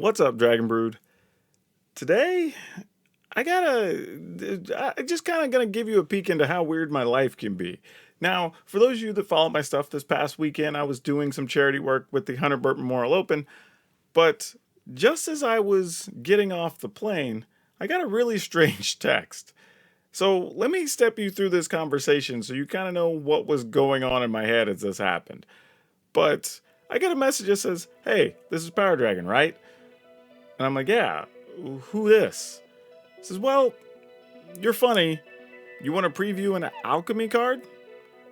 What's up, Dragon Brood? Today, I just kind of gonna give you a peek into how weird my life can be. Now, for those of you that follow my stuff, this past weekend I was doing some charity work with the Hunter Burt Memorial Open, but just as I was getting off the plane, I got a really strange text. So let me step you through this conversation so you kind of know what was going on in my head as this happened. But I get a message that says, "Hey, this is PowrDragn, right?" And I'm like, "Yeah, who this?" It says, "Well, you're funny. You want to preview an Alchemy card?"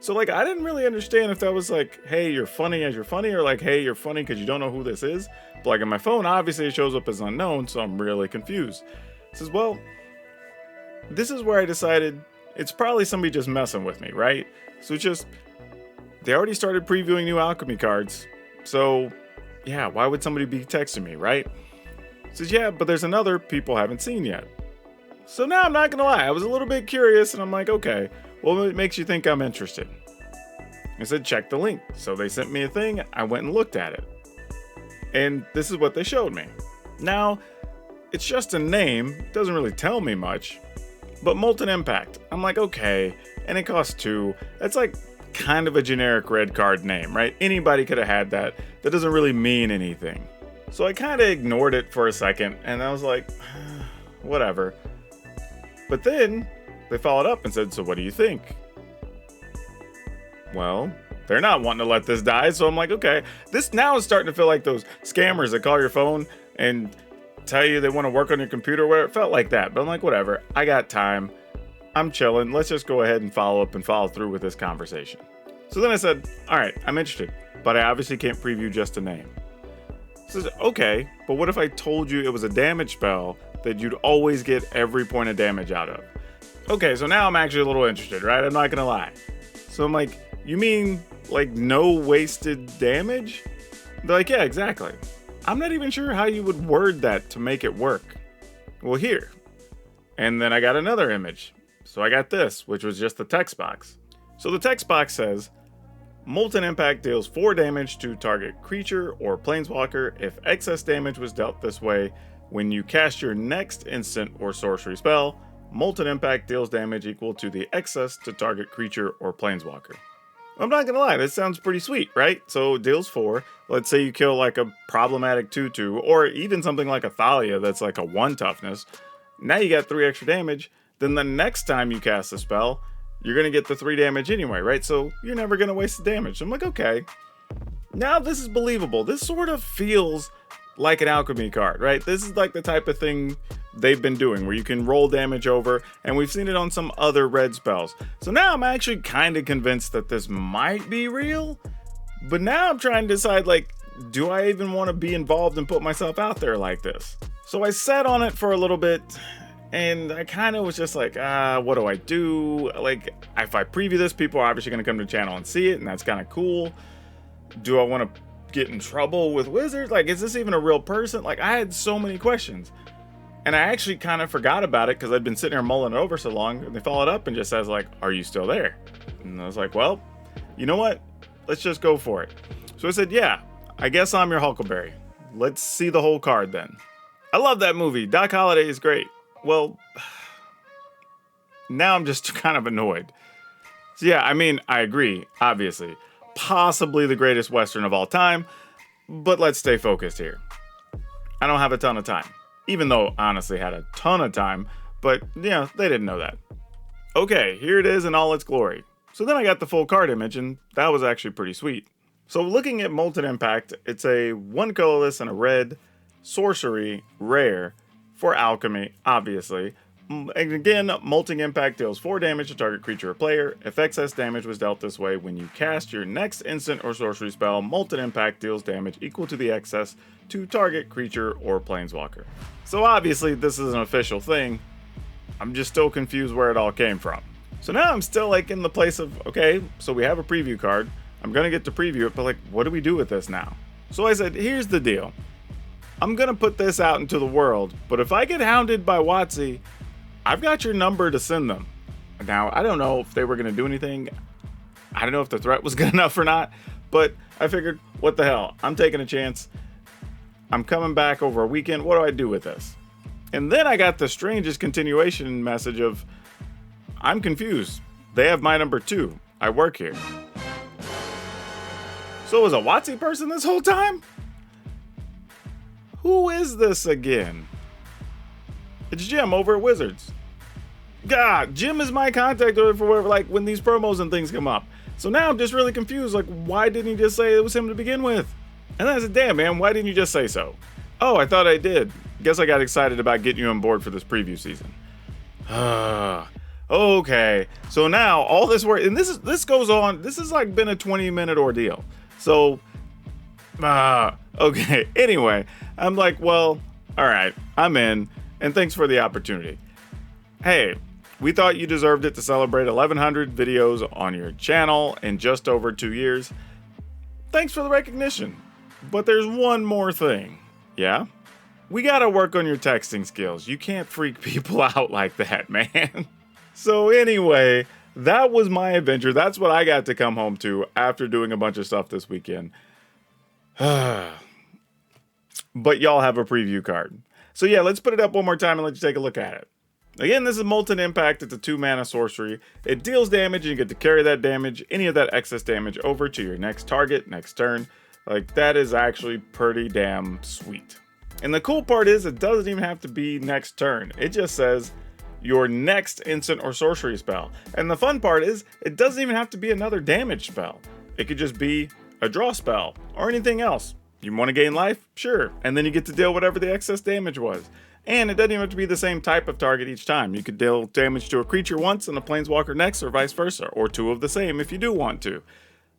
So like, I didn't really understand if that was like, "Hey, you're funny as you're funny," or like, "Hey, you're funny because you don't know who this is." But like on my phone, obviously it shows up as unknown, so I'm really confused. It says, "Well, this is where I decided it's probably somebody just messing with me, right?" So it's just, they already started previewing new Alchemy cards. So yeah, why would somebody be texting me, right? It says, "Yeah, but there's another people haven't seen yet." So now I'm not gonna lie, I was a little bit curious and I'm like, okay, well, what makes you think I'm interested? I said, "Check the link." So they sent me a thing, I went and looked at it. And this is what they showed me. Now, it's just a name, doesn't really tell me much, but Molten Impact. I'm like, okay, and it costs 2. That's like kind of a generic red card name, right? Anybody could have had that. That doesn't really mean anything. So I kind of ignored it for a second, and I was like, whatever. But then they followed up and said, "So what do you think?" Well, they're not wanting to let this die, so I'm like, okay. This now is starting to feel like those scammers that call your phone and tell you they want to work on your computer, where it felt like that. But I'm like, whatever, I got time. I'm chilling. Let's just go ahead and follow through with this conversation. So then I said, all right, I'm interested, but I obviously can't preview just a name. Says, okay, but what if I told you it was a damage spell that you'd always get every point of damage out of? Okay, so now I'm actually a little interested, right? I'm not gonna lie. So I'm like, you mean like no wasted damage? They're like, yeah, exactly. I'm not even sure how you would word that to make it work. Well, here. And then I got another image. So I got this, which was just the text box. So the text box says, "Molten Impact deals 4 damage to target creature or planeswalker if excess damage was dealt this way. When you cast your next instant or sorcery spell, Molten Impact deals damage equal to the excess to target creature or planeswalker." I'm not gonna lie, this sounds pretty sweet, right? So it deals 4. Let's say you kill like a problematic 2/2, or even something like a Thalia that's like a 1 toughness. Now you got 3 extra damage. Then the next time you cast a spell, you're gonna get the 3 damage anyway, right? So you're never gonna waste the damage. I'm like, okay. Now this is believable. This sort of feels like an Alchemy card, right? This is like the type of thing they've been doing where you can roll damage over, and we've seen it on some other red spells. So now I'm actually kind of convinced that this might be real, but now I'm trying to decide, like, do I even want to be involved and put myself out there like this? So I sat on it for a little bit, and I kind of was just like, what do I do? Like, if I preview this, people are obviously going to come to the channel and see it, and that's kind of cool. Do I want to get in trouble with Wizards? Like, is this even a real person? Like, I had so many questions. And I actually kind of forgot about it because I'd been sitting here mulling it over so long, and they followed up and just says, like, "Are you still there?" And I was like, well, you know what? Let's just go for it. So I said, yeah, I guess I'm your Huckleberry. Let's see the whole card then. I love that movie. Doc Holliday is great. Well, now I'm just kind of annoyed. So yeah, I mean, I agree, obviously. Possibly the greatest Western of all time, but let's stay focused here. I don't have a ton of time, even though I honestly had a ton of time, but yeah, they didn't know that. Okay, here it is in all its glory. So then I got the full card image, and that was actually pretty sweet. So looking at Molten Impact, it's a 1 colorless and a red sorcery rare for Alchemy, obviously. And again, Molten Impact deals 4 damage to target creature or player. If excess damage was dealt this way, when you cast your next instant or sorcery spell, Molten Impact deals damage equal to the excess to target creature or planeswalker. So obviously this is an official thing. I'm just still confused where it all came from. So now I'm still like in the place of, okay, so we have a preview card. I'm gonna get to preview it, but like, what do we do with this now? So I said, here's the deal. I'm gonna put this out into the world, but if I get hounded by WotC, I've got your number to send them. Now, I don't know if they were going to do anything. I don't know if the threat was good enough or not, but I figured, what the hell? I'm taking a chance. I'm coming back over a weekend. What do I do with this? And then I got the strangest continuation message of, I'm confused. They have my number 2. I work here. So it was a WotC person this whole time? Who is this again? It's Jim over at Wizards. God, Jim is my contact for whatever, like when these promos and things come up. So now I'm just really confused. Like, why didn't he just say it was him to begin with? And then I said, damn, man, why didn't you just say so? Oh, I thought I did. Guess I got excited about getting you on board for this preview season. Okay. So now all this work, and this goes on. This has like been a 20-minute ordeal. So, okay. Anyway, I'm like, well, all right, I'm in, and thanks for the opportunity. Hey, we thought you deserved it to celebrate 1,100 videos on your channel in just over 2 years. Thanks for the recognition. But there's one more thing. Yeah? We gotta work on your texting skills. You can't freak people out like that, man. So anyway, that was my adventure. That's what I got to come home to after doing a bunch of stuff this weekend. But y'all have a preview card. So yeah, let's put it up one more time and let you take a look at it. Again, this is Molten Impact. It's a 2-mana sorcery. It deals damage and you get to carry that damage, any of that excess damage, over to your next target, next turn. Like, that is actually pretty damn sweet. And the cool part is it doesn't even have to be next turn. It just says your next instant or sorcery spell. And the fun part is it doesn't even have to be another damage spell. It could just be a draw spell or anything else. You want to gain life? Sure. And then you get to deal whatever the excess damage was. And it doesn't even have to be the same type of target each time. You could deal damage to a creature once and a planeswalker next, or vice versa, or 2 of the same if you do want to.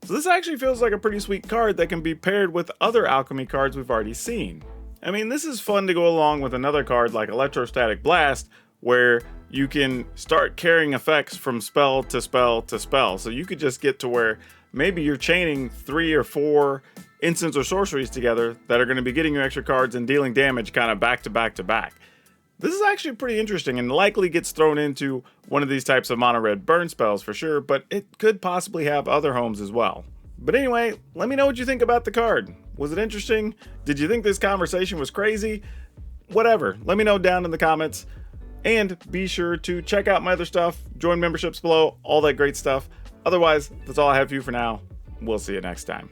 So this actually feels like a pretty sweet card that can be paired with other alchemy cards we've already seen. I mean, this is fun to go along with another card like Electrostatic Blast, where you can start carrying effects from spell to spell to spell. So you could just get to where maybe you're chaining 3 or 4 instants or sorceries together that are going to be getting you extra cards and dealing damage kind of back to back to back. This is actually pretty interesting and likely gets thrown into one of these types of mono red burn spells for sure, but it could possibly have other homes as well. But anyway, let me know what you think about the card. Was it interesting? Did you think this conversation was crazy? Whatever, let me know down in the comments. And be sure to check out my other stuff, join memberships below, all that great stuff. Otherwise, that's all I have for you for now. We'll see you next time.